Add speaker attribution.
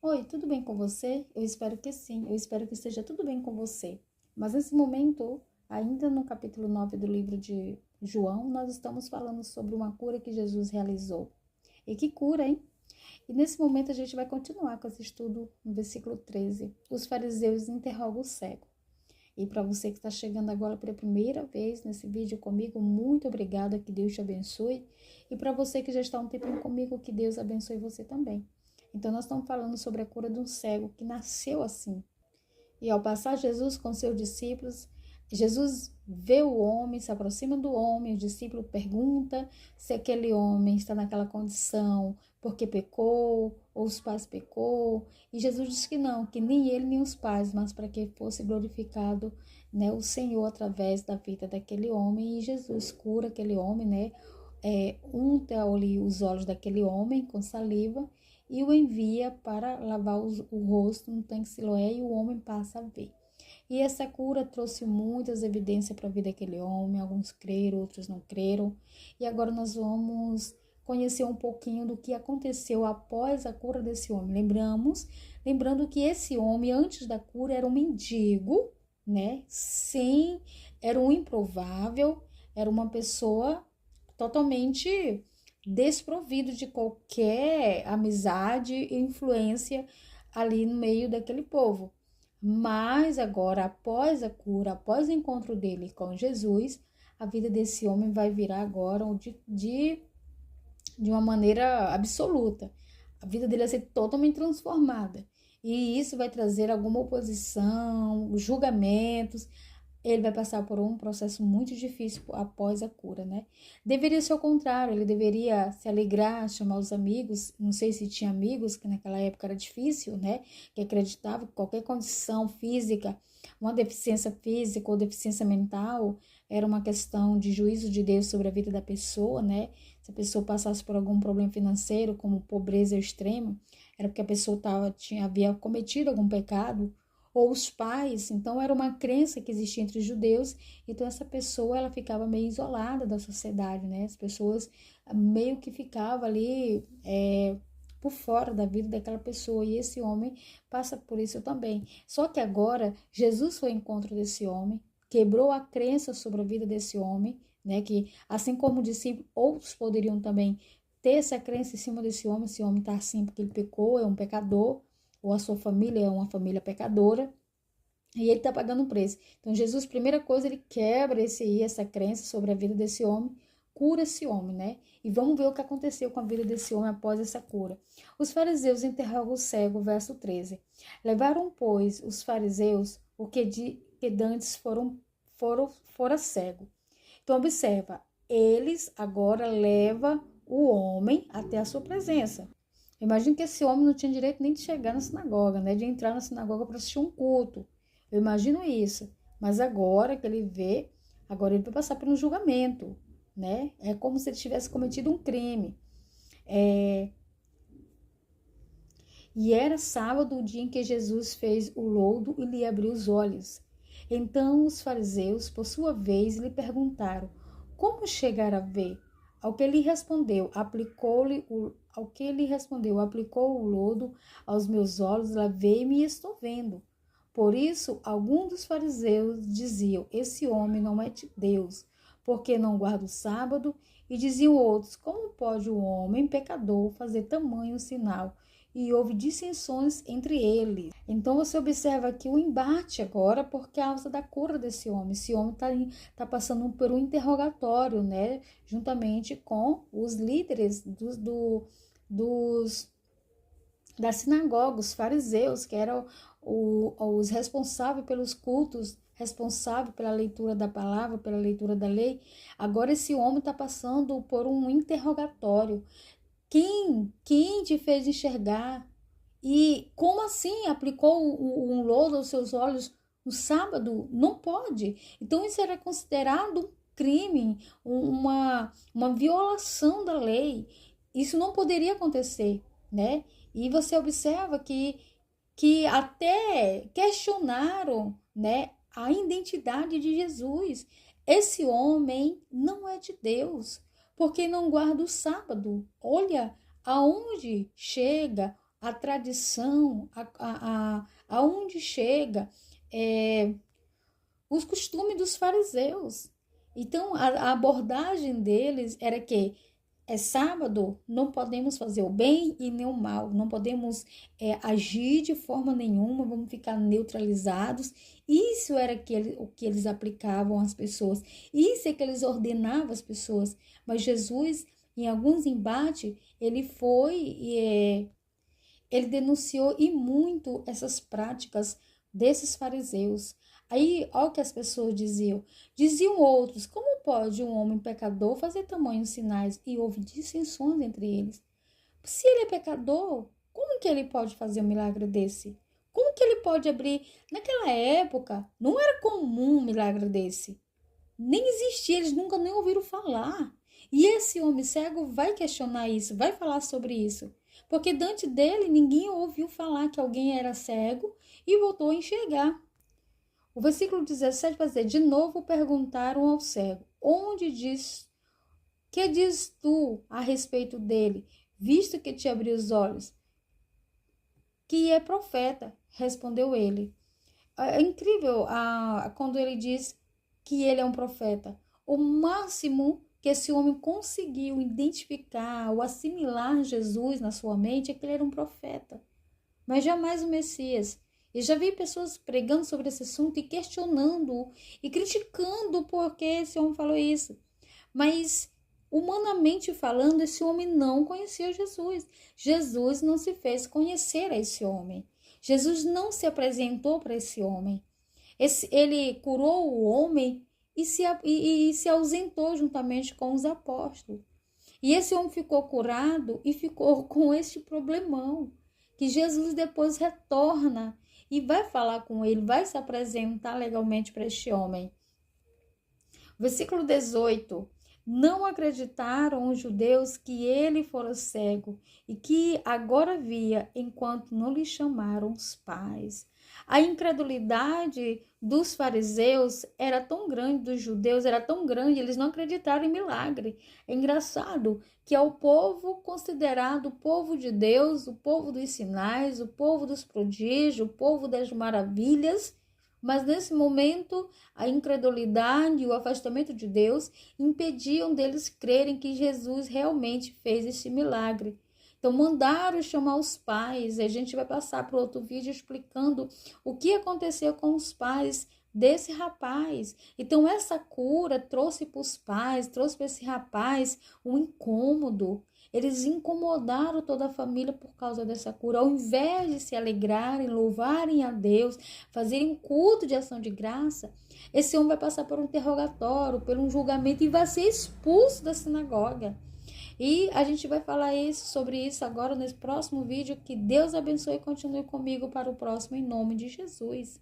Speaker 1: Oi, tudo bem com você? Eu espero que sim, eu espero que esteja tudo bem com você. Mas nesse momento, ainda no capítulo 9 do livro de João, nós estamos falando sobre uma cura que Jesus realizou. E que cura, hein? E nesse momento a gente vai continuar com esse estudo no versículo 13. Os fariseus interrogam o cego. E para você que está chegando agora pela primeira vez nesse vídeo comigo, muito obrigada, que Deus te abençoe. E para você que já está há um tempinho comigo, que Deus abençoe você também. Então, nós estamos falando sobre a cura de um cego que nasceu assim. E ao passar Jesus com seus discípulos, Jesus vê o homem, se aproxima do homem, o discípulo pergunta se aquele homem está naquela condição porque pecou, ou os pais pecou. E Jesus diz que não, que nem ele nem os pais, mas para que fosse glorificado, né, o Senhor através da vida daquele homem. E Jesus cura aquele homem, né, unta ali os olhos daquele homem com saliva e o envia para lavar o rosto no tanque Siloé e o homem passa a ver. E essa cura trouxe muitas evidências para a vida daquele homem, alguns creram, outros não creram. E agora nós vamos conhecer um pouquinho do que aconteceu após a cura desse homem. Lembrando que esse homem, antes da cura, era um mendigo, né? Sim, era um improvável, era uma pessoa totalmente desprovido de qualquer amizade e influência ali no meio daquele povo. Mas agora, após a cura, após o encontro dele com Jesus, a vida desse homem vai virar agora de uma maneira absoluta. A vida dele vai ser totalmente transformada. E isso vai trazer alguma oposição, julgamentos, ele vai passar por um processo muito difícil após a cura, né? Deveria ser o contrário, ele deveria se alegrar, chamar os amigos, não sei se tinha amigos, que naquela época era difícil, né? Que acreditavam que qualquer condição física, uma deficiência física ou deficiência mental, era uma questão de juízo de Deus sobre a vida da pessoa, né? Se a pessoa passasse por algum problema financeiro, como pobreza extrema, era porque a pessoa havia cometido algum pecado, ou os pais. Então era uma crença que existia entre os judeus, então essa pessoa ela ficava meio isolada da sociedade, né? As pessoas meio que ficavam ali por fora da vida daquela pessoa, e esse homem passa por isso também. Só que agora Jesus foi ao encontro desse homem, quebrou a crença sobre a vida desse homem, né? Que assim como o discípulo, outros poderiam também ter essa crença em cima desse homem, esse homem está assim porque ele pecou, é um pecador, ou a sua família é uma família pecadora, e ele está pagando um preço. Então, Jesus, primeira coisa, ele quebra essa crença sobre a vida desse homem, cura esse homem, né? E vamos ver o que aconteceu com a vida desse homem após essa cura. Os fariseus interrogam o cego, verso 13. Levaram, pois, os fariseus o que dantes fora cego. Então, observa, eles agora levam o homem até a sua presença. Imagino que esse homem não tinha direito nem de chegar na sinagoga, né? De entrar na sinagoga para assistir um culto. Eu imagino isso. Mas agora que ele vê, agora ele vai passar por um julgamento, né? É como se ele tivesse cometido um crime. E era sábado o dia em que Jesus fez o lodo e lhe abriu os olhos. Então os fariseus, por sua vez, lhe perguntaram: como chegar a ver? Ao que ele respondeu, aplicou o lodo aos meus olhos, lavei-me e estou vendo. Por isso, alguns dos fariseus diziam: esse homem não é de Deus, porque não guarda o sábado. E diziam outros: como pode o homem pecador fazer tamanho sinal? E houve dissensões entre eles. Então você observa aqui o embate agora por causa da cura desse homem. Esse homem tá passando por um interrogatório, né? Juntamente com os líderes da sinagoga, os fariseus, que eram os responsáveis pelos cultos, responsável pela leitura da palavra, pela leitura da lei. Agora esse homem está passando por um interrogatório. Quem te fez enxergar? E como assim aplicou um lodo aos seus olhos no sábado? Não pode. Então isso era considerado um crime, uma violação da lei. Isso não poderia acontecer, né? E você observa que até questionaram, né, a identidade de Jesus. Esse homem não é de Deus, porque não guarda o sábado. Olha aonde chega a tradição, aonde chega os costumes dos fariseus. Então, a abordagem deles era que é sábado, não podemos fazer o bem e nem o mal, não podemos agir de forma nenhuma, vamos ficar neutralizados. Isso era o que eles aplicavam às pessoas, isso é que eles ordenavam às pessoas. Mas Jesus, em alguns embates, ele denunciou e muito essas práticas desses fariseus. Aí, olha o que as pessoas diziam. Diziam outros, como pode um homem pecador fazer tamanhos sinais? E houve dissensões entre eles. Se ele é pecador, como que ele pode fazer um milagre desse? Como que ele pode abrir? Naquela época, não era comum um milagre desse. Nem existia, eles nunca nem ouviram falar. E esse homem cego vai questionar isso, vai falar sobre isso. Porque diante dele, ninguém ouviu falar que alguém era cego e voltou a enxergar. O versículo 17 vai dizer, de novo perguntaram ao cego, que diz tu a respeito dele, visto que te abriu os olhos? Que é profeta, respondeu ele. É incrível quando ele diz que ele é um profeta. O máximo que esse homem conseguiu identificar ou assimilar Jesus na sua mente é que ele era um profeta, mas jamais o Messias. Eu já vi pessoas pregando sobre esse assunto e questionando e criticando porque esse homem falou isso. Mas, humanamente falando, esse homem não conhecia Jesus. Jesus não se fez conhecer a esse homem. Jesus não se apresentou para esse homem. Ele curou o homem e se ausentou juntamente com os apóstolos. E esse homem ficou curado e ficou com este problemão, que Jesus depois retorna e vai falar com ele, vai se apresentar legalmente para este homem. Versículo 18. Não acreditaram os judeus que ele fora cego e que agora via, enquanto não lhe chamaram os pais. A incredulidade dos fariseus era tão grande, dos judeus era tão grande, eles não acreditaram em milagre. É engraçado que é o povo considerado o povo de Deus, o povo dos sinais, o povo dos prodígios, o povo das maravilhas, mas nesse momento a incredulidade e o afastamento de Deus impediam deles crerem que Jesus realmente fez esse milagre. Então mandaram chamar os pais, a gente vai passar para outro vídeo explicando o que aconteceu com os pais desse rapaz. Então essa cura trouxe para os pais, trouxe para esse rapaz um incômodo. Eles incomodaram toda a família por causa dessa cura. Ao invés de se alegrarem, louvarem a Deus, fazerem um culto de ação de graça, esse homem vai passar por um interrogatório, por um julgamento e vai ser expulso da sinagoga. E a gente vai falar sobre isso agora nesse próximo vídeo. Que Deus abençoe e continue comigo para o próximo, em nome de Jesus.